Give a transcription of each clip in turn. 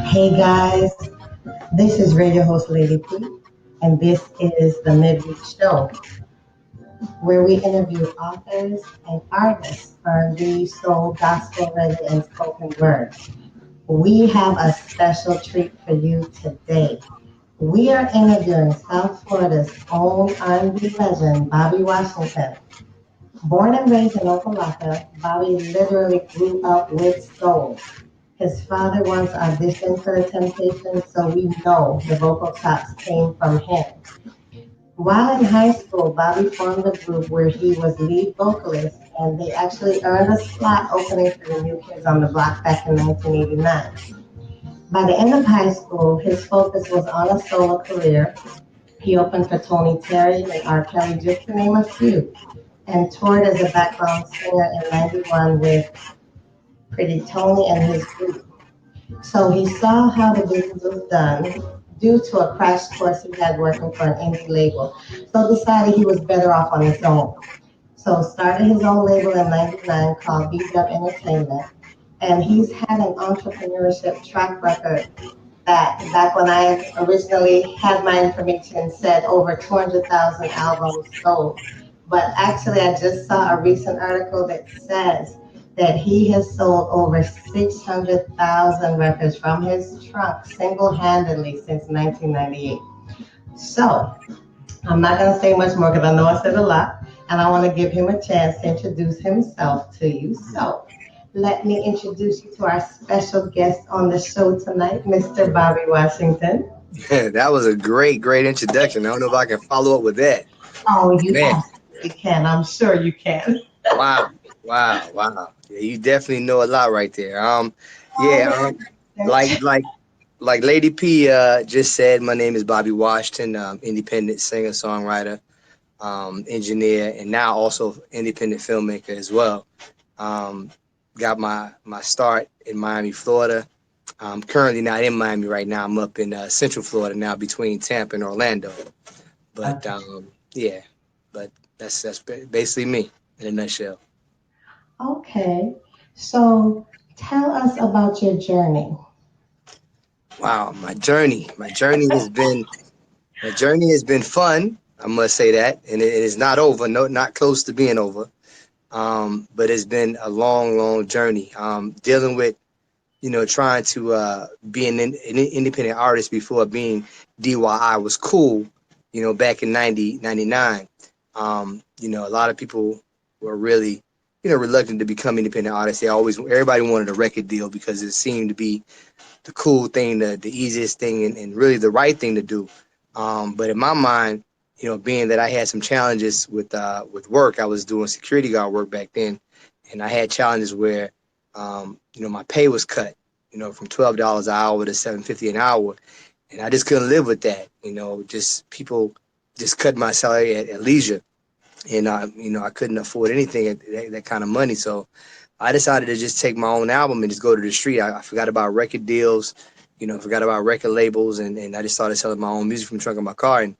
Hey guys, this is radio host Lady P, and this is the Midweek Show, where we interview authors and artists for R&B, soul, gospel, reggae, and spoken word. We have a special treat for you today. We are interviewing South Florida's own R&B legend, Bobby Washington. Born and raised in Opa-locka, Bobby literally grew up with soul. His father once auditioned for the Temptations, so we know the vocal chops came from him. While in high school, Bobby formed a group where he was lead vocalist, and they actually earned a slot opening for the New Kids on the Block back in 1989. By the end of high school, his focus was on a solo career. He opened for Tony Terry and R. Kelly, just to name a few, and toured as a background singer in '91 with Pretty Tony and his group. So he saw how the business was done due to a crash course he had working for an indie label. So decided he was better off on his own. So started his own label in '99 called B-Dub Entertainment. And he's had an entrepreneurship track record that back when I originally had my information said over 200,000 albums sold. But actually, I just saw a recent article that says that he has sold over 600,000 records from his trunk single-handedly since 1998. So I'm not going to say much more because I know I said a lot, and I want to give him a chance to introduce himself to you. So let me introduce you to our special guest on the show tonight, Mr. Bobby Washington. That was a great introduction. I don't know if I can follow up with that. Oh, you Man, absolutely can. I'm sure you can. wow, wow. Yeah, you definitely know a lot right there. Oh, Yeah, very like like like Lady P just said, my name is Bobby Washington, independent singer, songwriter, engineer, and now also independent filmmaker as well. Um, got my start in Miami, Florida. I'm currently not in Miami right now. I'm up in Central Florida now, between Tampa and Orlando. But okay. yeah, but that's basically me in a nutshell. Okay. So tell us about your journey. Wow, my journey has been fun. I must say that, and it is not over. No, not close to being over. But it's been a long journey. Dealing with trying to be an independent artist before being DIY was cool. Back in 99. A lot of people were really, reluctant to become independent artists. Everybody wanted a record deal because it seemed to be the cool thing, the easiest thing, and really the right thing to do. But in my mind, being that I had some challenges with work, I was doing security guard work back then, and I had challenges where, my pay was cut, from $12 an hour to $7.50 an hour, and I just couldn't live with that. Just people just cut my salary at leisure, and I couldn't afford anything at that kind of money. So I decided to just take my own album and just go to the street. I forgot about record deals, forgot about record labels, and I just started selling my own music from the trunk of my car. And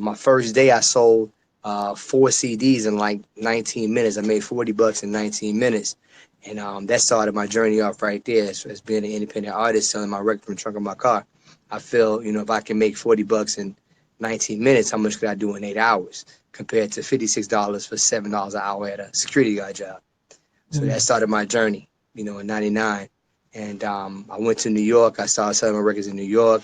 my first day, I sold 4 CDs in like 19 minutes. I made $40 in 19 minutes. And that started my journey off right there as being an independent artist, selling my record from the trunk of my car. I feel, if I can make $40 in 19 minutes, how much could I do in 8 hours compared to $56 for $7 an hour at a security guard job? So that Mm. started my journey, in '99. And I went to New York. I started selling my records in New York,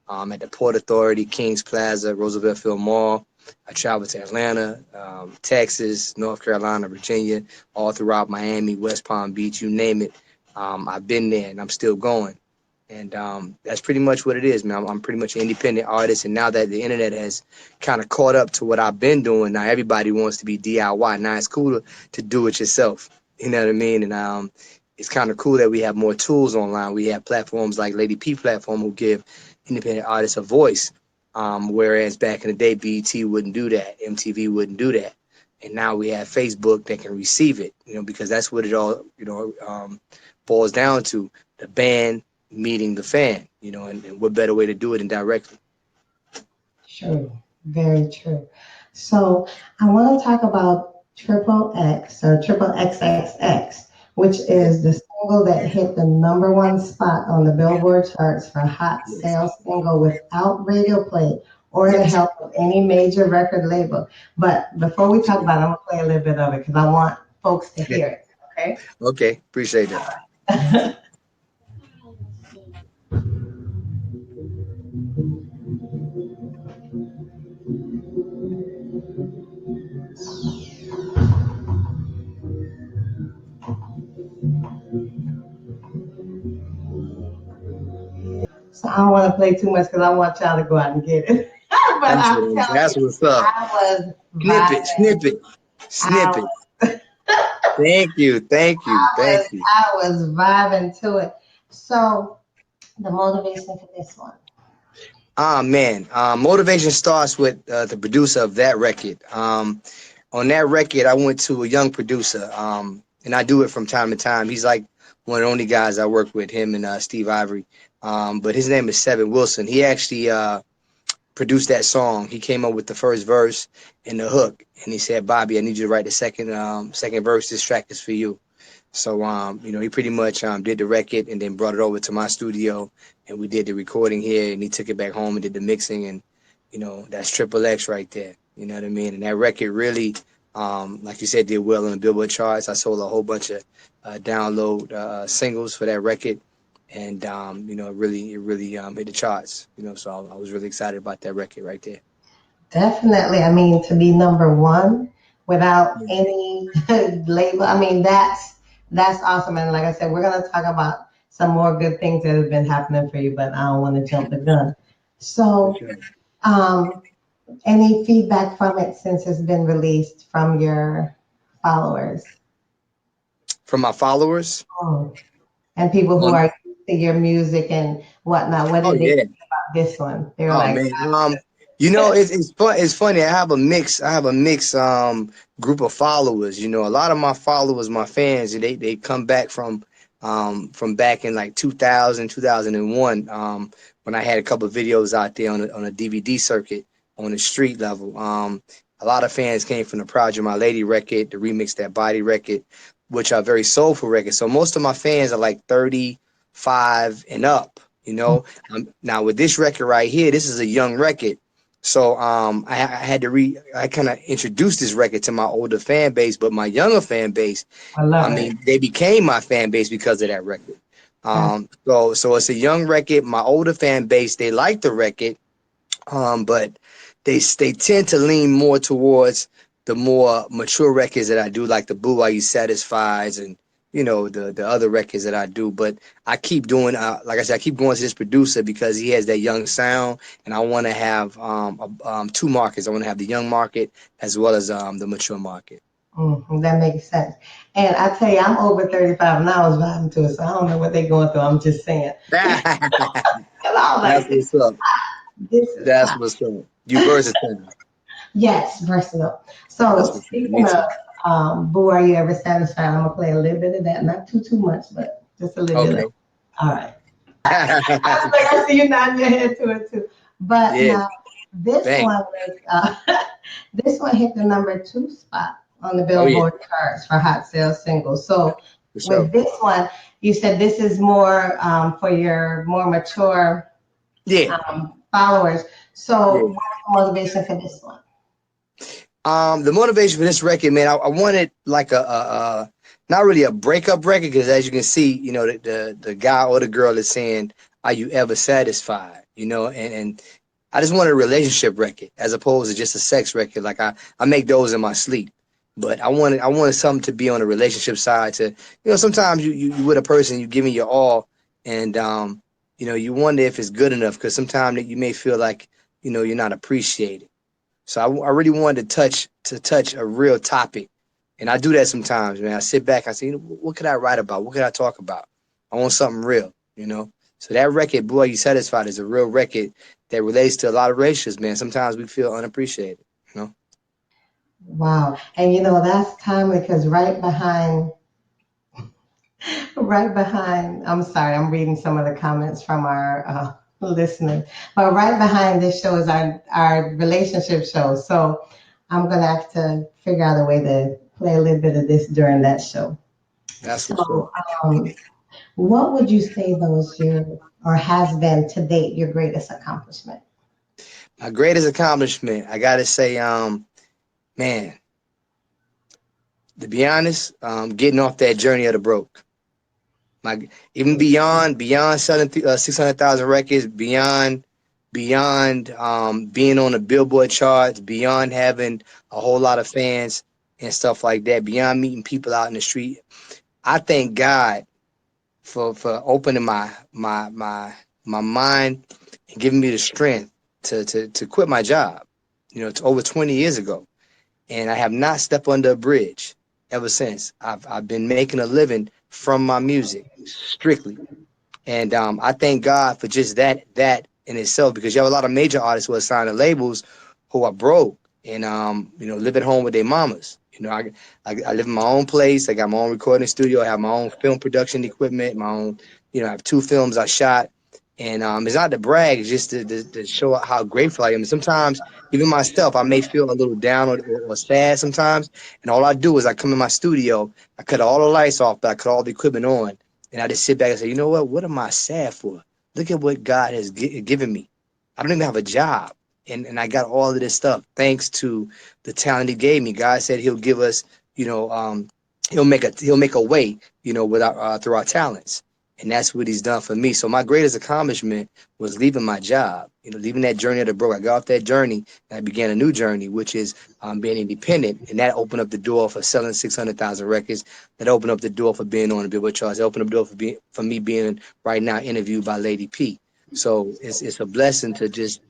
at the Port Authority, Kings Plaza, Roosevelt Field Mall. I traveled to Atlanta, Texas, North Carolina, Virginia, all throughout Miami, West Palm Beach, you name it. I've been there and I'm still going. And that's pretty much what it is, man. I'm pretty much an independent artist. And now that the internet has kind of caught up to what I've been doing, now everybody wants to be DIY. Now it's cool to do it yourself. You know what I mean? And it's kind of cool that we have more tools online. We have platforms like Lady P platform who give independent artists a voice. Whereas back in the day, BET wouldn't do that. MTV wouldn't do that. And now we have Facebook that can receive it, because that's what it all, boils down to. The band meeting the fan, and what better way to do it than directly? True. Very true. So I want to talk about Triple X or Triple XXX. which Okay. is the single that hit the number one spot on the Billboard charts for hot Yes. sales single without radio play or the Yes. help of any major record label. But before we talk Sure. about it, I'm gonna play a little bit of it because I want folks to Yeah. hear it. Okay. Okay. Appreciate that. So I don't want to play too much because I want y'all to go out and get it. But That's I'm what telling that's you, what's up. I was Snippet, vibing. snippet, I snippet. Thank you. Thank you. Thank you. I was vibing to it. So the motivation for this one. Ah man, motivation starts with the producer of that record. On that record, I went to a young producer, and I do it from time to time. He's like one of the only guys I work with, him and Steve Ivory. But his name is Seven Wilson. He actually produced that song. He came up with the first verse and the hook, and he said, "Bobby, I need you to write the second verse. This track is for you." So, he pretty much did the record and then brought it over to my studio, and we did the recording here, and he took it back home and did the mixing, and that's Triple X right there. You know what I mean? And that record really, like you said, did well on the Billboard charts. I sold a whole bunch of download singles for that record, and it really hit the charts. So I was really excited about that record right there. Definitely. I mean, to be number one without Yeah. any label. I mean, that's awesome. And like I said, we're gonna talk about some more good things that have been happening for you, but I don't want to jump the gun. For So, sure. um, any feedback from it since it's been released from your followers? From my followers. Oh. And people who on are used to your music and whatnot, what oh did they yeah. think about this one? They were Oh like, man, it's fun. It's funny. I have a mix. Group of followers. A lot of my followers, my fans, they come back from back in like 2000, 2001. When I had a couple of videos out there on a DVD circuit on the street level. A lot of fans came from the Project My Lady record, the remix that Body record, which are very soulful records. So most of my fans are like 35 and up. You know, now with this record right here, this is a young record. So I had to I kind of introduced this record to my older fan base, but my younger fan base, I I love it. mean, they became my fan base because of that record. That's So it's a young record. My older fan base, they like the record, but they tend to lean more towards the more mature records that I do, like the Boo Are You Satisfied and the other records that I do. But I keep doing, like I said, I keep going to this producer because he has that young sound, and I want to have two markets. I want to have the young market as well as the mature market. that makes sense. And I tell you, I'm over 35 and I was vibing to it, so I don't know what they're going through. I'm just saying. That's 'Cause I was like, what's up. this is That's hot. what's up. You versatile. Yes, versatile. So That's what's up. Me speaking of too. Boo, Are You Ever Satisfied? I'm gonna play a little bit of that, not too much, but just a little bit of Okay. it. All right. I was like, I see you nodding your head to it too. But Yeah. now this Thanks. one was this one hit the number two spot on the Oh yeah. Billboard charts for hot sales singles. So For with sure. this one, you said this is more for your more mature Yeah. followers. So Yeah. what's the motivation for this one? The motivation for this record, man, I wanted like a not really a breakup record because as you can see, the guy or the girl is saying, "Are you ever satisfied?" And I just wanted a relationship record as opposed to just a sex record. Like I make those in my sleep, but I wanted something to be on the relationship side. Sometimes you with a person, you giving your all, and you wonder if it's good enough because sometimes you may feel like you're not appreciated. So I really wanted to touch a real topic, and I do that sometimes, man. I sit back, I say, what could I write about? What could I talk about? I want something real. So that record, Boy You Satisfied, is a real record that relates to a lot of relationships, man. Sometimes we feel unappreciated, you know. Wow. And that's timely because right behind, I'm sorry, I'm reading some of the comments from our listeners, but right behind this show is our relationship show. So I'm going to have to figure out a way to play a little bit of this during that show. That's what's up. So, what would you say those your or has been to date your greatest accomplishment? My greatest accomplishment, I gotta say, man, to be honest, getting off that journey of the broke. My even beyond selling 600,000 records, beyond being on the Billboard charts, beyond having a whole lot of fans and stuff like that, beyond meeting people out in the street. I thank God for opening my mind and giving me the strength to quit my job. It's over 20 years ago, and I have not stepped under a bridge ever since. I've been making a living from my music strictly, and I thank God for just that in itself, because you have a lot of major artists who are signed to labels who are broke and live at home with their mamas. I live in my own place. I got my own recording studio. I have my own film production equipment. My own, I have 2 films I shot, and it's not to brag. It's just to show how grateful I am. And sometimes even myself, I may feel a little down or sad sometimes, and all I do is I come in my studio. I cut all the lights off, but I cut all the equipment on, and I just sit back and say, you know what? What am I sad for? Look at what God has given me. I don't even have a job. And I got all of this stuff thanks to the talent he gave me. God said he'll give us, you know, um, he'll make a way, with our through our talents. And that's what he's done for me. So my greatest accomplishment was leaving my job, leaving that journey of the broke. I got off that journey and I began a new journey, which is being independent. And that opened up the door for selling 600,000 records. That opened up the door for being on the Billboard charts. That opened up the door for me being right now interviewed by Lady P. So it's a blessing to just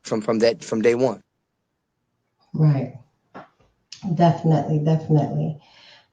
from day one. Right. Definitely, definitely.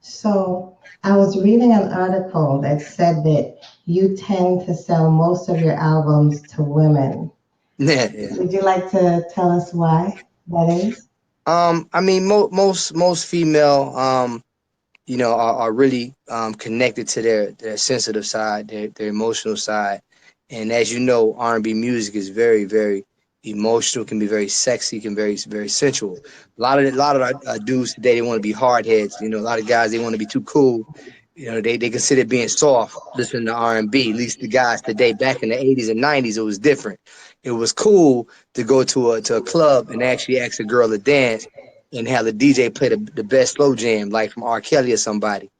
So I was reading an article that said that you tend to sell most of your albums to women. Yeah, yeah. Would you like to tell us why that is? I mean, most female are really connected to their sensitive side, their emotional side. And as you know, R&B music is very, very emotional, can be very sexy, can very, very sensual. A lot of dudes today, they want to be hard heads. A lot of guys, they want to be too cool. They consider being soft listening to R&B. At least the guys today, back in the 80s and 90s, it was different. It was cool to go to a club and actually ask a girl to dance and have the DJ play the best slow jam, like from R. Kelly or somebody.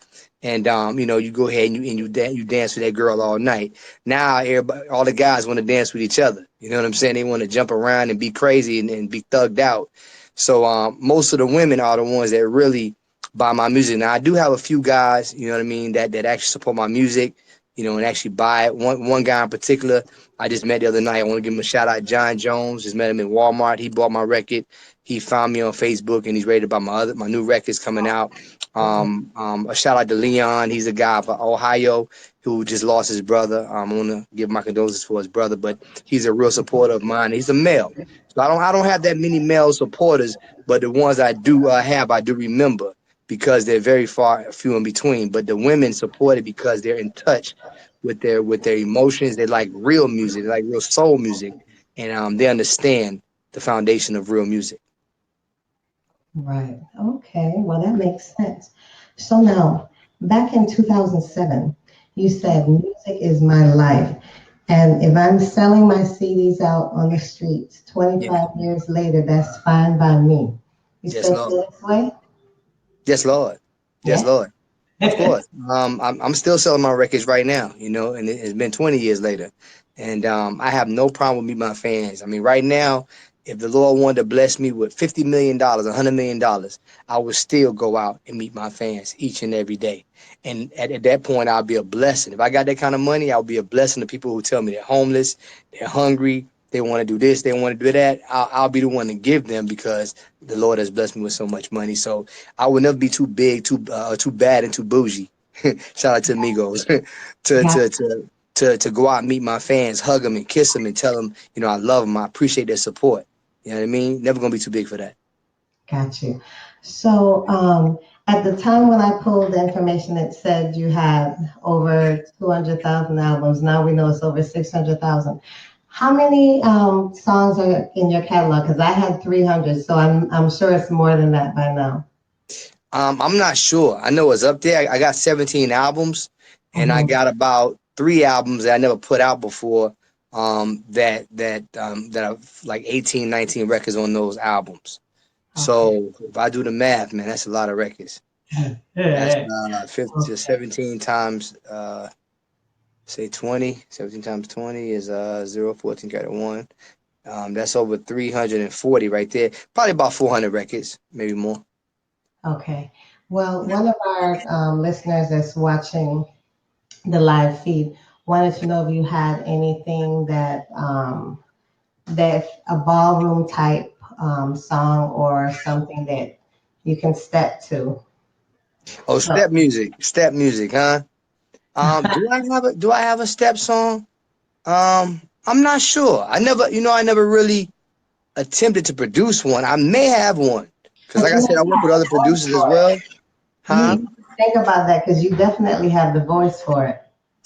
And you go ahead and you dance with that girl all night. Now everybody, all the guys want to dance with each other. You know what I'm saying? They want to jump around and be crazy and be thugged out. So most of the women are the ones that really buy my music. Now I do have a few guys, you know what I mean, that actually support my music, and actually buy it. One guy in particular I just met the other night. I want to give him a shout out. John Jones. Just met him in Walmart. He bought my record. He found me on Facebook and he's ready to buy my new records coming out. A shout out to Leon. He's a guy from Ohio who just lost his brother. I want to give my condolences for his brother, but he's a real supporter of mine. He's a male, so I don't have that many male supporters, but the ones I do have, I do remember because they're very far few in between. But the women support it because they're in touch with their emotions. They like real music. They like real soul music, and they understand the foundation of real music. Right. Okay. Well, that makes sense. So now, back in 2007, you said music is my life. And if I'm selling my CDs out on the streets Yeah. 25 years later, that's fine by me. You Yes, still Lord. feel this way? Yes, Lord. Yes, Yeah. Lord. Of course. I'm still selling my records right now, and it's been 20 years later. And I have no problem with meeting my fans. I mean, right now, if the Lord wanted to bless me with $50 million, $100 million, I would still go out and meet my fans each and every day. And at that point, I'll be a blessing. If I got that kind of money, I'll be a blessing to people who tell me they're homeless, they're hungry, they want to do this, they want to do that. I'll be the one to give them because the Lord has blessed me with so much money. So I would never be too big, too bad, and too bougie. Shout out to Amigos to Got, to to to go out and meet my fans, hug them and kiss them and tell them, I love them. I appreciate their support. You know what I mean? Never gonna be too big for that. got you. So at the time when I pulled the information, it said you had over 200,000 albums. Now we know it's over 600,000. How many songs are in your catalog? Because I had 300, so I'm sure it's more than that by now. I'm not sure. I know it's up there. I got 17 albums, and I Hmm. got about three albums that I never put out before. That are like 18, 19 records on those albums. Okay. So if I do the math, man, that's a lot of records. That's Okay. 50, 17 times say 20. 17 times 20 is 0, 14, got 1. That's over 340 right there. Probably about 400 records, maybe more. Okay. Well, one of our listeners that's watching the live feed wanted to know if you had anything that a ballroom type song or something that you can step to. Oh, So, step music, huh? Do I have a step song? I'm not sure. I never really attempted to produce one. I may have one because, but like I you know, said, I you work with have other the voice producers as for it. well, huh? You think about that because you definitely have the voice for it.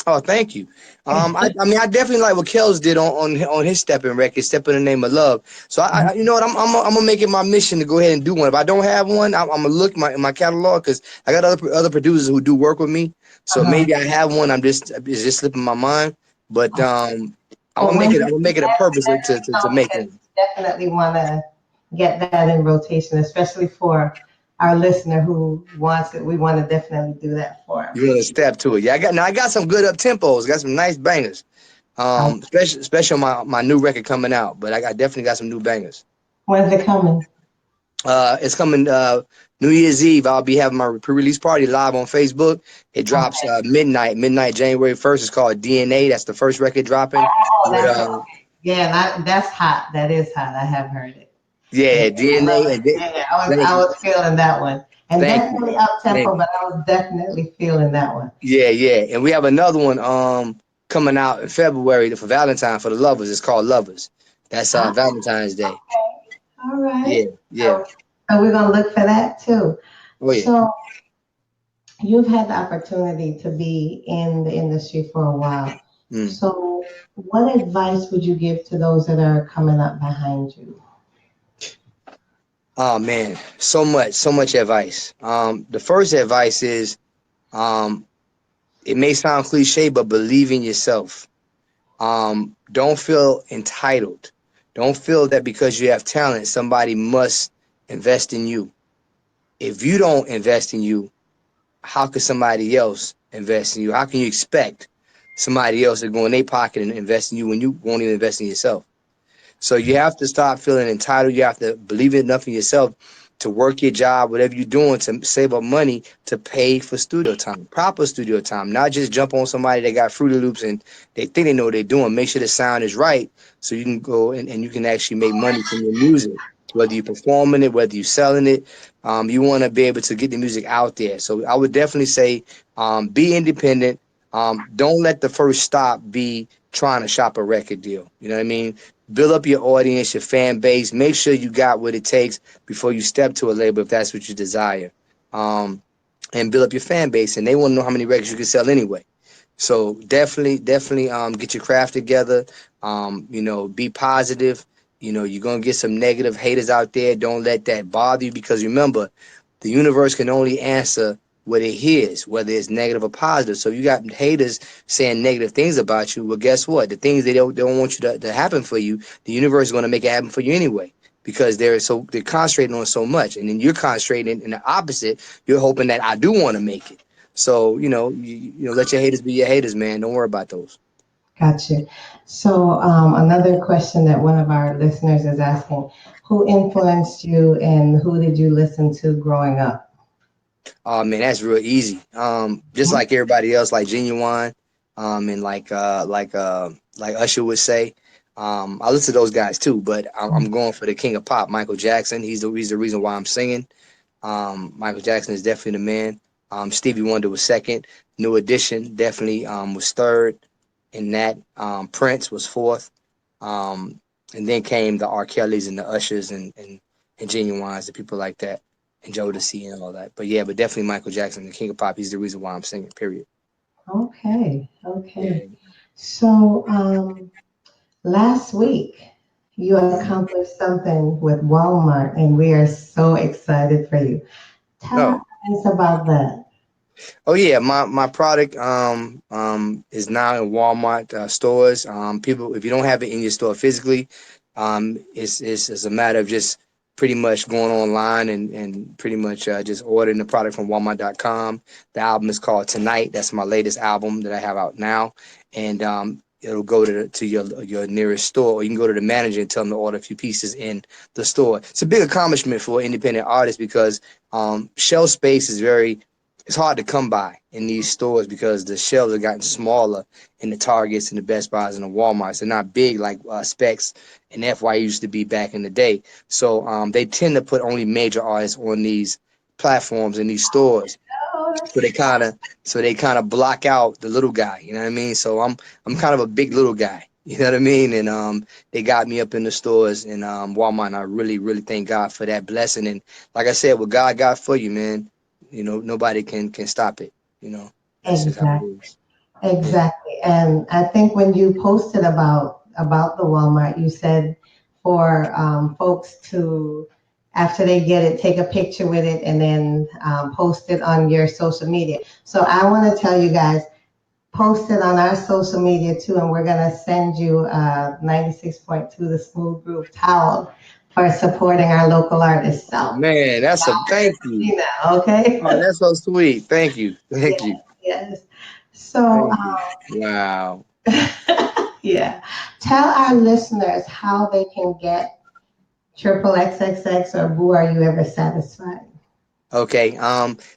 Oh, thank you. I mean, I definitely like what Kels did on his stepping record, "Step in the Name of Love." So you know what, I'm gonna make it my mission to go ahead and do one. If I don't have one, I'm gonna look in my catalog because I got other producers who do work with me. So Uh-huh. maybe I have one. It's just slipping my mind. But Well, when I'm you gonna make it a purpose let me to know make because one. definitely want to get that in rotation, especially for our listener who wants it. We want to definitely do that for him. You want to step to it? Yeah, I got some good up tempos. Got some nice bangers. Oh, Especially on my new record coming out. But I definitely got some new bangers. when's it coming? It's coming New Year's Eve. I'll be having my pre-release party live on Facebook. It drops Okay. midnight January 1st. It's called DNA. That's the first record dropping. Oh, With that's okay. Yeah, that's hot. That is hot. I have heard it. And yeah, I love DNA it. and Yeah, thank I you, was feeling that one. And thank you, definitely up thank tempo, you. but I was definitely feeling that one. Yeah, and we have another one coming out in February for Valentine for the lovers. It's called Lovers. That's Ah, Valentine's Day. okay. All right. Yeah. So we're gonna look for that too. Oh yeah. So you've had the opportunity to be in the industry for a while. Mm. So what advice would you give to those that are coming up behind you? Oh man, so much advice. The first advice is um, it may sound cliche, but believe in yourself. Don't feel entitled. Don't feel that because you have talent, somebody must invest in you. If you don't invest in you, how could somebody else invest in you? How can you expect somebody else to go in their pocket and invest in you when you won't even invest in yourself? So you have to stop feeling entitled. You have to believe enough in yourself to work your job, whatever you're doing, to save up money to pay for studio time, proper studio time, not just jump on somebody that got Fruity Loops and they think they know what they're doing. Make sure the sound is right so you can go and you can actually make money from your music, whether you're performing it, whether you're selling it. You want to be able to get the music out there. So I would definitely say be independent. Don't let the first stop be trying to shop a record deal. You know what I mean? Build up your audience, your fan base. Make sure you got what it takes before you step to a label if that's what you desire. Um, and build up your fan base, and they want to know how many records you can sell anyway. So definitely get your craft together. Be positive. You're gonna get some negative haters out there. Don't let that bother you because remember, the universe can only answer what it hears, whether it's negative or positive. So you got haters saying negative things about you. Well, guess what? The things they don't want you to happen for you, the universe is gonna make it happen for you anyway. Because they're concentrating on so much, and then you're concentrating in the opposite. You're hoping that I do want to make it. So let your haters be your haters, man. Don't worry about those. Gotcha. So another question that one of our listeners is asking, who influenced you and who did you listen to growing up? Oh man, that's real easy. Just like everybody else, like Genuine, and like Usher would say. I listen to those guys too, but I'm going for the king of pop, Michael Jackson. He's the reason why I'm singing. Michael Jackson is definitely the man. Stevie Wonder was second. New Edition definitely was third. And that Prince was fourth. And then came the R. Kellys and the Ushers and Genuines, the people like that, and Jodeci and all that. But yeah, but definitely Michael Jackson, the king of pop. He's the reason why I'm singing. Period. Okay, okay. Yeah. So last week you Mhm. accomplished something with Walmart, and we are so excited for you. Tell No. It's about that. Oh yeah, my product is now in Walmart stores. People, if you don't have it in your store physically, it's a matter of just pretty much going online and pretty much just ordering the product from Walmart.com. The album is called Tonight. That's my latest album that I have out now, and it'll go to your nearest store, or you can go to the manager and tell them to order a few pieces in the store. It's a big accomplishment for an independent artist because shelf space is very it's hard to come by in these stores because the shelves have gotten smaller in the Targets and the Best Buys and the Walmarts. They're not big like Specs and FY used to be back in the day. So they tend to put only major artists on these platforms in these stores. Oh, So that's they kind of block out the little guy. You know what I mean? So I'm kind of a big little guy. You know what I mean? And they got me up in the stores in Walmart. And I really thank God for that blessing. And like I said, what God got for you, man, nobody can stop it. That's just how it exactly. is. Yeah. Exactly. And I think when you posted about the Walmart, you said for folks to, after they get it, take a picture with it and then post it on your social media. So I want to tell you guys, post it on our social media too, and we're gonna send you 96.2 the Smooth Groove towel for supporting our local artists. Oh So man, thank you. you know, okay? Oh, that's so sweet. Thank you. Thank Yes, you. yes. So Thank you. Wow. yeah. Tell our listeners how they can get triple XXX or Boo Are You Ever Satisfied? Okay,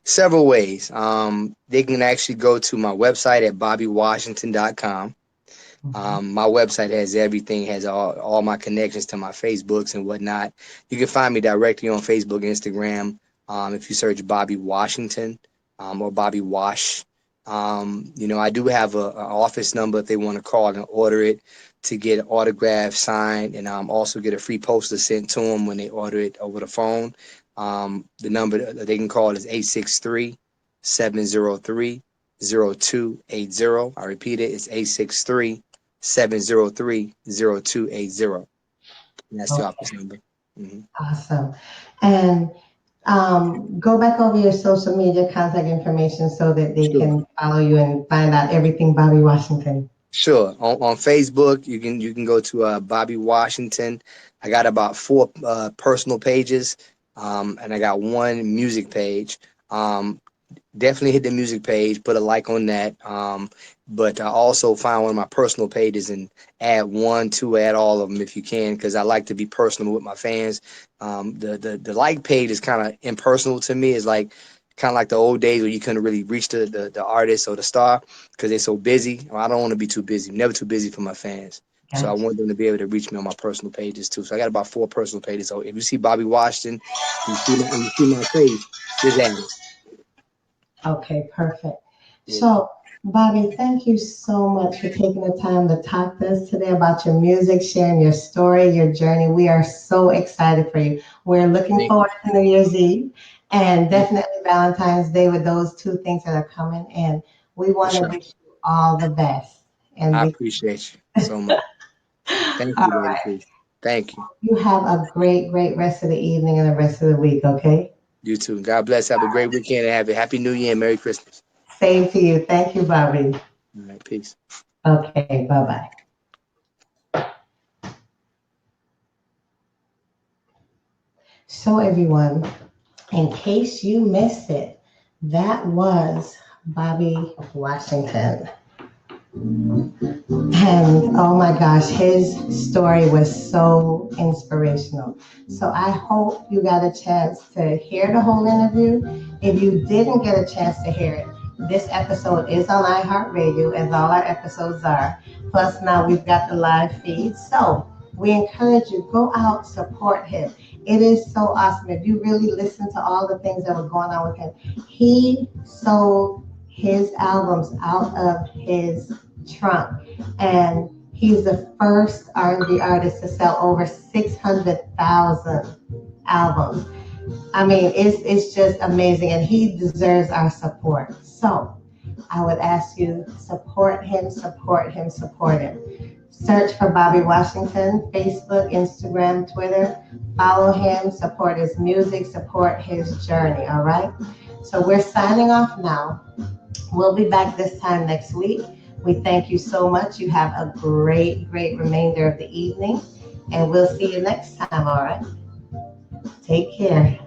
several ways. They can actually go to my website at bobbywashington.com. Mhm. My website has everything, has all my connections to my Facebooks and whatnot. You can find me directly on Facebook, Instagram, if you search Bobby Washington, or Bobby Wash. I do have a office number if they want to call and order it to get an autograph signed, and also get a free poster sent to them when they order it over the phone. The number that they can call is 863-703-0280. I repeat it, it's 863-703-0280. And that's the Okay, office number. Hmm. awesome. And go back over your social media contact information so that they Sure. can follow you and find out everything Bobby Washington. Sure. On Facebook, you can go to Bobby Washington. I got about four personal pages, and I got one music page. Um, Definitely hit the music page, put a like on that. But I also find one of my personal pages and add all of them if you can, because I like to be personal with my fans. The like page is kind of impersonal to me. It's like kind of like the old days where you couldn't really reach the artist or the star because they're so busy. Well, I don't want to be too busy. Never too busy for my fans. So I Gotcha. want them to be able to reach me on my personal pages too. So I got about four personal pages. So if you see Bobby Washington, you see my face, just add it. Okay, perfect. Yeah. So, Bobby, thank you so much for taking the time to talk to us today about your music, sharing your story, your journey. We are so excited for you. We're looking Thank you. forward to New Year's Eve and Thank you. definitely Valentine's Day with those two things that are coming. And we For want to sure. wish you all the best. And I we, appreciate you so much. Thank all you, Lady right, P. Thank you. you have a great rest of the evening and the rest of the week, okay? You too. God bless. Have a great weekend and have a happy new year and Merry Christmas. Same to you. Thank you, Bobby. All right. Peace. Okay, bye bye. So, everyone, in case you missed it, that was Bobby Washington. And oh my gosh, his story was so inspirational. So I hope you got a chance to hear the whole interview. If you didn't get a chance to hear it, this episode is on iHeartRadio, as all our episodes are. Plus, now we've got the live feed. So we encourage you, go out, support him. It is so awesome. If you really listen to all the things that were going on with him, he sold his albums out of his trunk, and he's the first R&B artist to sell over 600,000 albums. I mean, it's just amazing, and he deserves our support. So I would ask you, support him, support him, support him. Search for Bobby Washington, Facebook, Instagram, Twitter. Follow him, support his music, support his journey, all right? So we're signing off now. We'll be back this time next week. We thank you so much. You have a great, great remainder of the evening. And we'll see you next time, all right? Take care.